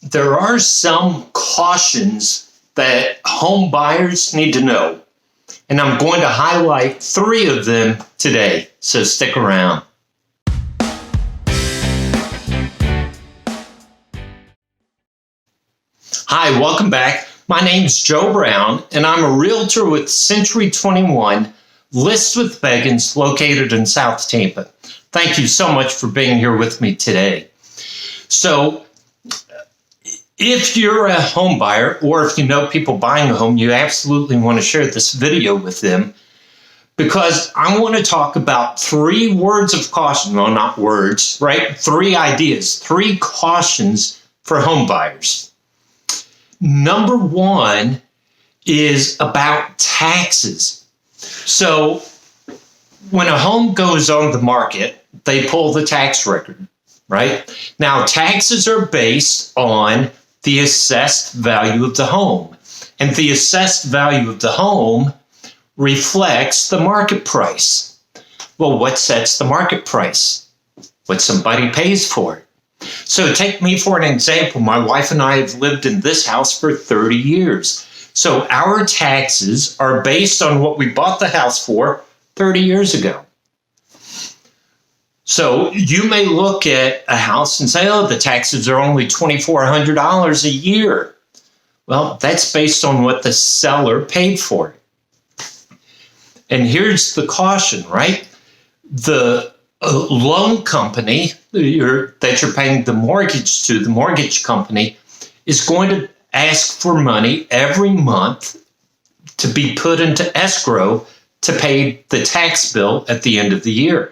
there are some cautions that home buyers need to know, and I'm going to highlight 3 of them today, so stick around. Hi, welcome back. My name's Joe Brown, and I'm a realtor with Century 21 List with Vegans located in South Tampa. Thank you so much for being here with me today. So, if you're a home buyer, or if you know people buying a home, you absolutely want to share this video with them, because I want to talk about 3 words of caution. Well, not words, right? 3 ideas, 3 cautions for home buyers. Number 1 is about taxes. So when a home goes on the market, they pull the tax record, right? Now, taxes are based on the assessed value of the home. And the assessed value of the home reflects the market price. Well, what sets the market price? What somebody pays for it. So take me for an example. My wife and I have lived in this house for 30 years. So our taxes are based on what we bought the house for 30 years ago. So you may look at a house and say, oh, the taxes are only $2,400 a year. Well, that's based on what the seller paid for it. And here's the caution, right? The loan company that you're paying the mortgage to, the mortgage company, is going to ask for money every month to be put into escrow to pay the tax bill at the end of the year.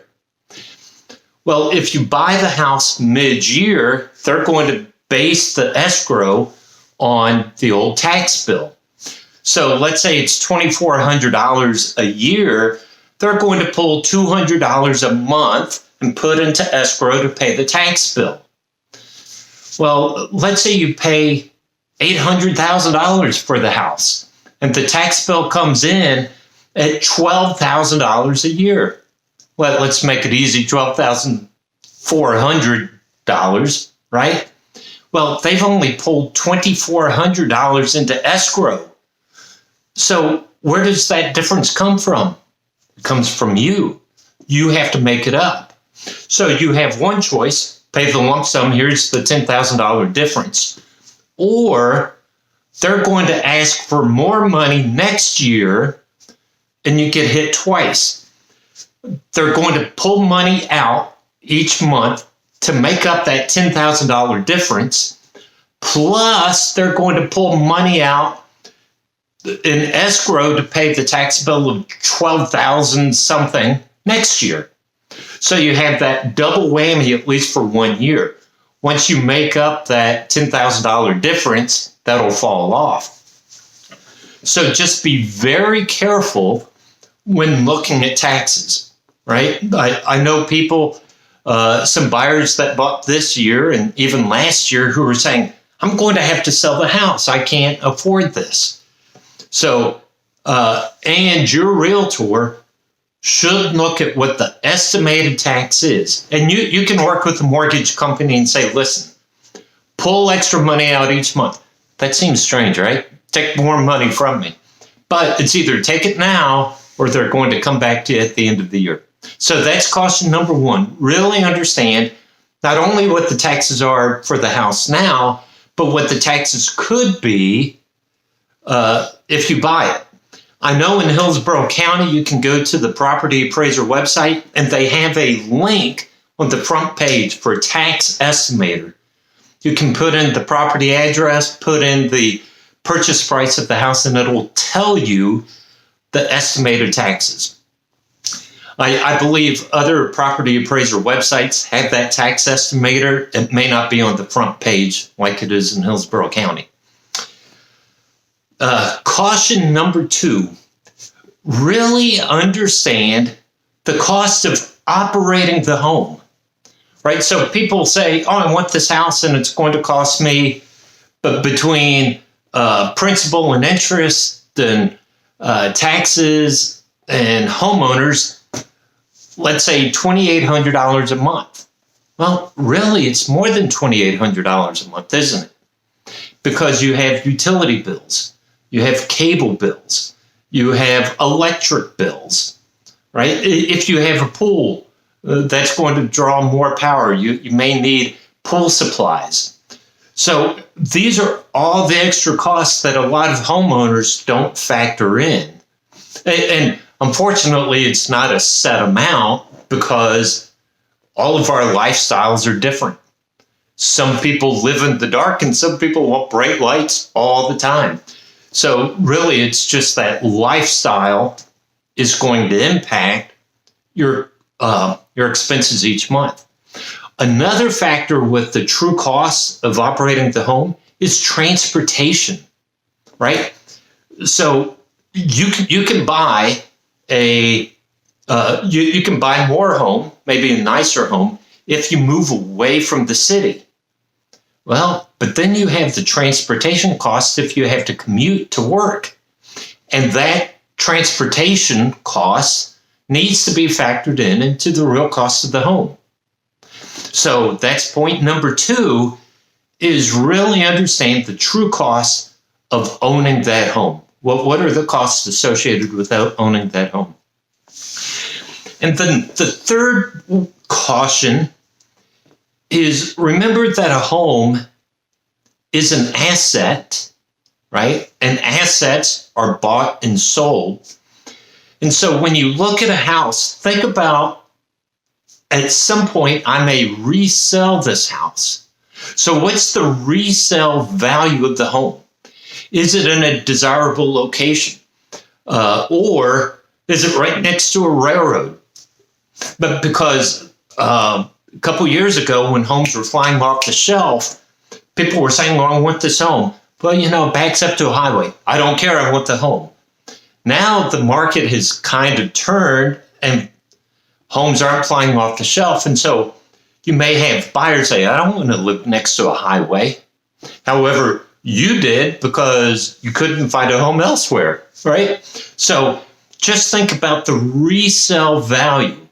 Well, if you buy the house mid-year, they're going to base the escrow on the old tax bill. So let's say it's $2,400 a year. They're going to pull $200 a month and put into escrow to pay the tax bill. Well, let's say you pay $800,000 for the house, and the tax bill comes in at $12,000 a year. Well, let's make it easy, $12,400, right? Well, they've only pulled $2,400 into escrow. So where does that difference come from? It comes from you. You have to make it up. So you have one choice, pay the lump sum, here's the $10,000 difference. Or they're going to ask for more money next year and you get hit twice. They're going to pull money out each month to make up that $10,000 difference. Plus, they're going to pull money out in escrow to pay the tax bill of $12,000 something next year. So you have that double whammy, at least for 1 year. Once you make up that $10,000 difference, that'll fall off. So just be very careful when looking at taxes, right? I know people, some buyers that bought this year and even last year who were saying, I'm going to have to sell the house. I can't afford this. So, and your realtor should look at what the estimated tax is. And you can work with the mortgage company and say, listen, pull extra money out each month. That seems strange, right? Take more money from me. But it's either take it now or they're going to come back to you at the end of the year. So that's caution number 1. Really understand not only what the taxes are for the house now, but what the taxes could be if you buy it. I know in Hillsborough County, you can go to the property appraiser website and they have a link on the front page for a tax estimator. You can put in the property address, put in the purchase price of the house, and it'll tell you the estimated taxes. I believe other property appraiser websites have that tax estimator. It may not be on the front page like it is in Hillsborough County. Caution number 2, really understand the cost of operating the home, right? So people say, oh, I want this house and it's going to cost me between principal and interest and taxes and homeowners, let's say $2,800 a month. Well, really, it's more than $2,800 a month, isn't it? because you have utility bills, you have cable bills, you have electric bills, right? If you have a pool, that's going to draw more power. You may need pool supplies. So these are all the extra costs that a lot of homeowners don't factor in. And unfortunately, it's not a set amount because all of our lifestyles are different. Some people live in the dark and some people want bright lights all the time. So really, it's just that lifestyle is going to impact your expenses each month. Another factor with the true costs of operating the home is transportation, right? So you can buy you can buy more home, maybe a nicer home, if you move away from the city. Well, but then you have the transportation costs if you have to commute to work. And that transportation cost needs to be factored into the real cost of the home. So that's point number 2, is really understand the true costs of owning that home. What are the costs associated with owning that home? And then the third caution is remember that a home is an asset, right? And assets are bought and sold. And so when you look at a house, think about at some point I may resell this house. So what's the resale value of the home? Is it in a desirable location? Or is it right next to a railroad? But because a couple years ago when homes were flying off the shelf, people were saying, well, I want this home. Well, it backs up to a highway. I don't care. I want the home. Now the market has kind of turned and homes aren't flying off the shelf. And so you may have buyers say, I don't want to live next to a highway. However, you did because you couldn't find a home elsewhere, right? So just think about the resale value,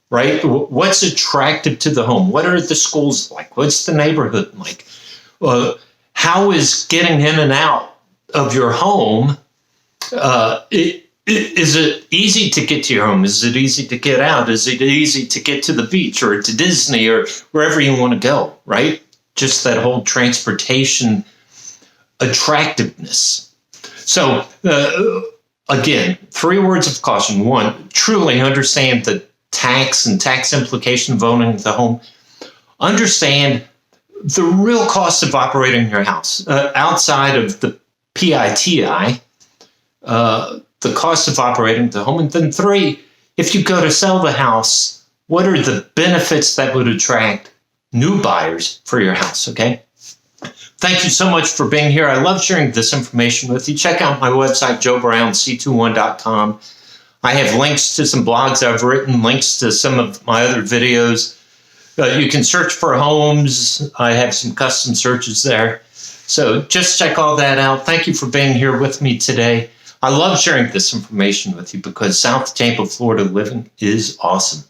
right? What's attractive to the home? What are the schools like? What's the neighborhood like? How is getting in and out of your home? Is it easy to get to your home? Is it easy to get out? Is it easy to get to the beach or to Disney or wherever you want to go, right? Just that whole transportation attractiveness. So again, 3 words of caution. 1, truly understand the tax and tax implication of owning the home. Understand the real cost of operating your house outside of the PITI, the cost of operating the home. And then 3, if you go to sell the house, what are the benefits that would attract new buyers for your house, okay? Thank you so much for being here. I love sharing this information with you. Check out my website, joebrownc21.com. I have links to some blogs I've written, links to some of my other videos. You can search for homes. I have some custom searches there. So just check all that out. Thank you for being here with me today. I love sharing this information with you because South Tampa, Florida living is awesome.